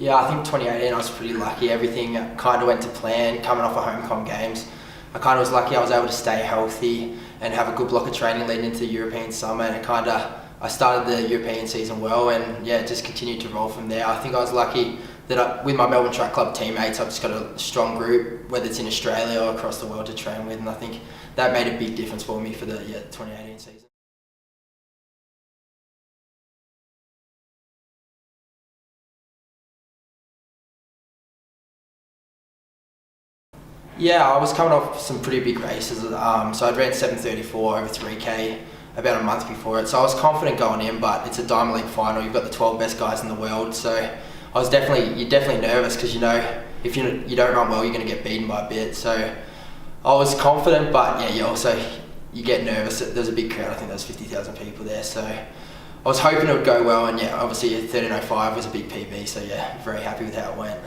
Yeah, I think 2018 I was pretty lucky. Everything kind of went to plan, coming off of home games. I kind of was lucky I was able to stay healthy and have a good block of training leading into the European summer, and I started the European season well, and yeah, just continued to roll from there. I think I was lucky that with my Melbourne Track Club teammates, I've just got a strong group, whether it's in Australia or across the world, to train with, and I think that made a big difference for me for the 2018 season. Yeah, I was coming off some pretty big races. So I'd ran 7:34 over 3K about a month before it. So I was confident going in, but it's a Diamond League final. You've got the 12 best guys in the world. So you're definitely nervous because if you don't run well, you're going to get beaten by a bit. So I was confident, but yeah, you get nervous. There's a big crowd. I think there was 50,000 people there. So I was hoping it would go well, and yeah, obviously 13:05 was a big PB. So yeah, very happy with how it went.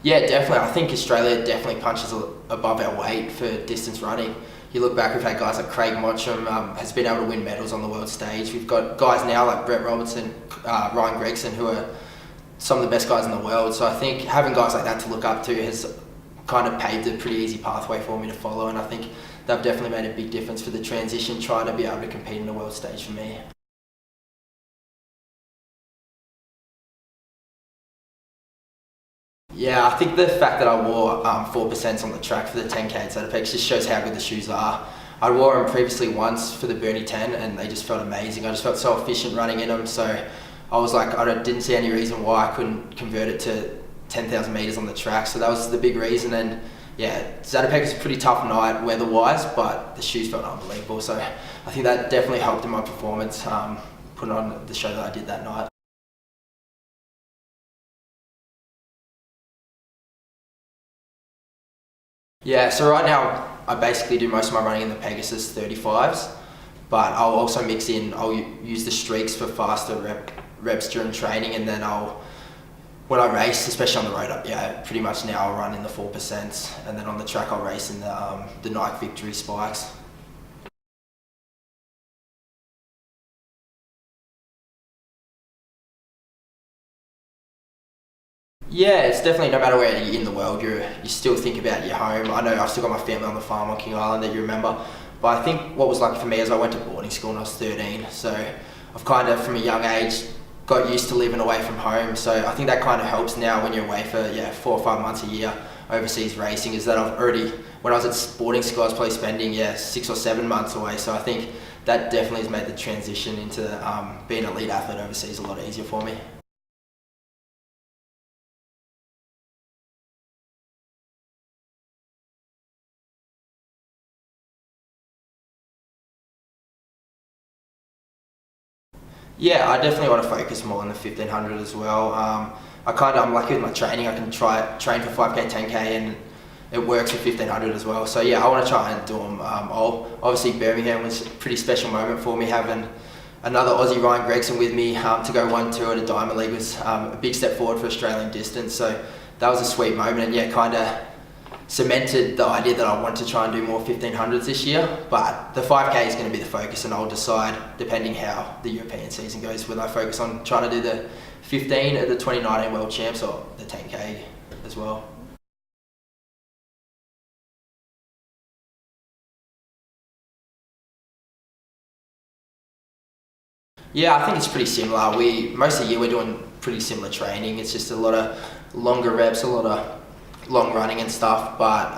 Yeah, definitely. I think Australia definitely punches above our weight for distance running. You look back, we've had guys like Craig Mottram has been able to win medals on the world stage. We've got guys now like Brett Robertson, Ryan Gregson, who are some of the best guys in the world. So I think having guys like that to look up to has kind of paved a pretty easy pathway for me to follow, and I think they've definitely made a big difference for the transition, trying to be able to compete in the world stage for me. Yeah, I think the fact that I wore 4% on the track for the 10K at ZetaPex just shows how good the shoes are. I wore them previously once for the Burnie 10 and they just felt amazing. I just felt so efficient running in them, so I was like, didn't see any reason why I couldn't convert it to 10,000 metres on the track, so that was the big reason. And yeah, ZetaPex was a pretty tough night weather-wise, but the shoes felt unbelievable, so I think that definitely helped in my performance, putting on the show that I did that night. Yeah, so right now I basically do most of my running in the Pegasus 35s, but I'll also I'll use the streaks for faster reps during training, and then when I race, especially on the road, yeah, pretty much now I'll run in the 4%, and then on the track I'll race in the Nike Victory spikes. Yeah, it's definitely, no matter where you're in the world, you still think about your home. I know I've still got my family on the farm on King Island that you remember, but I think what was lucky for me is I went to boarding school when I was 13, so I've kind of from a young age got used to living away from home, so I think that kind of helps now when you're away for 4 or 5 months a year overseas racing, is that when I was at boarding school I was probably spending 6 or 7 months away, so I think that definitely has made the transition into being an elite athlete overseas a lot easier for me. Yeah, I definitely want to focus more on the 1500 as well. I'm lucky with my training. I can train for 5K, 10K, and it works for 1500 as well. So yeah, I want to try and do them. Obviously Birmingham was a pretty special moment for me, having another Aussie, Ryan Gregson, with me to go 1-2 at a Diamond League was a big step forward for Australian distance. So that was a sweet moment, and yeah, kind of cemented the idea that I want to try and do more 1500s this year, but the 5K is going to be the focus, and I'll decide, depending how the European season goes, whether I focus on trying to do the 15 at the 2019 World Champs or the 10K as well. Yeah, I think it's pretty similar. Most of the year we're doing pretty similar training. It's just a lot of longer reps, a lot of long running and stuff, but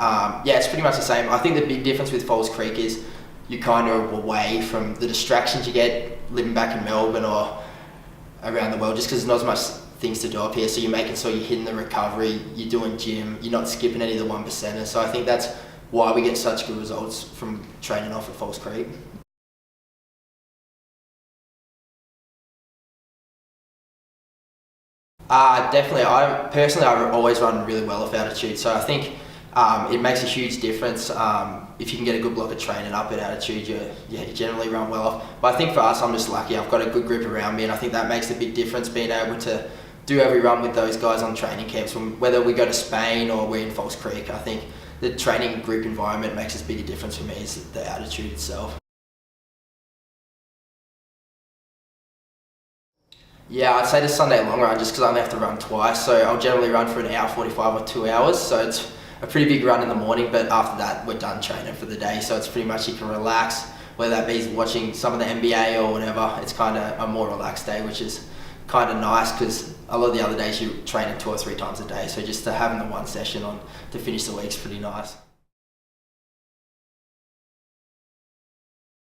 yeah, it's pretty much the same. I think the big difference with Falls Creek is you kind of away from the distractions you get living back in Melbourne or around the world, just because there's not as much things to do up here, so you're making sure you're hitting the recovery, you're doing gym, you're not skipping any of the 1%ers, so I think that's why we get such good results from training off at Falls Creek. Definitely. I always run really well off altitude, so I think it makes a huge difference. If you can get a good block of training up at altitude, you generally run well off. But I think for us, I'm just lucky. I've got a good group around me, and I think that makes a big difference, being able to do every run with those guys on training camps. Whether we go to Spain or we're in Falls Creek, I think the training group environment makes as big a difference for me as the altitude itself. Yeah, I'd say the Sunday long run just because I only have to run twice. So I'll generally run for an hour 45 or 2 hours. So it's a pretty big run in the morning, but after that we're done training for the day. So it's pretty much you can relax, whether that be watching some of the NBA or whatever. It's kind of a more relaxed day, which is kind of nice because a lot of the other days you're training 2 or 3 times a day. So just to having the one session on to finish the week's pretty nice.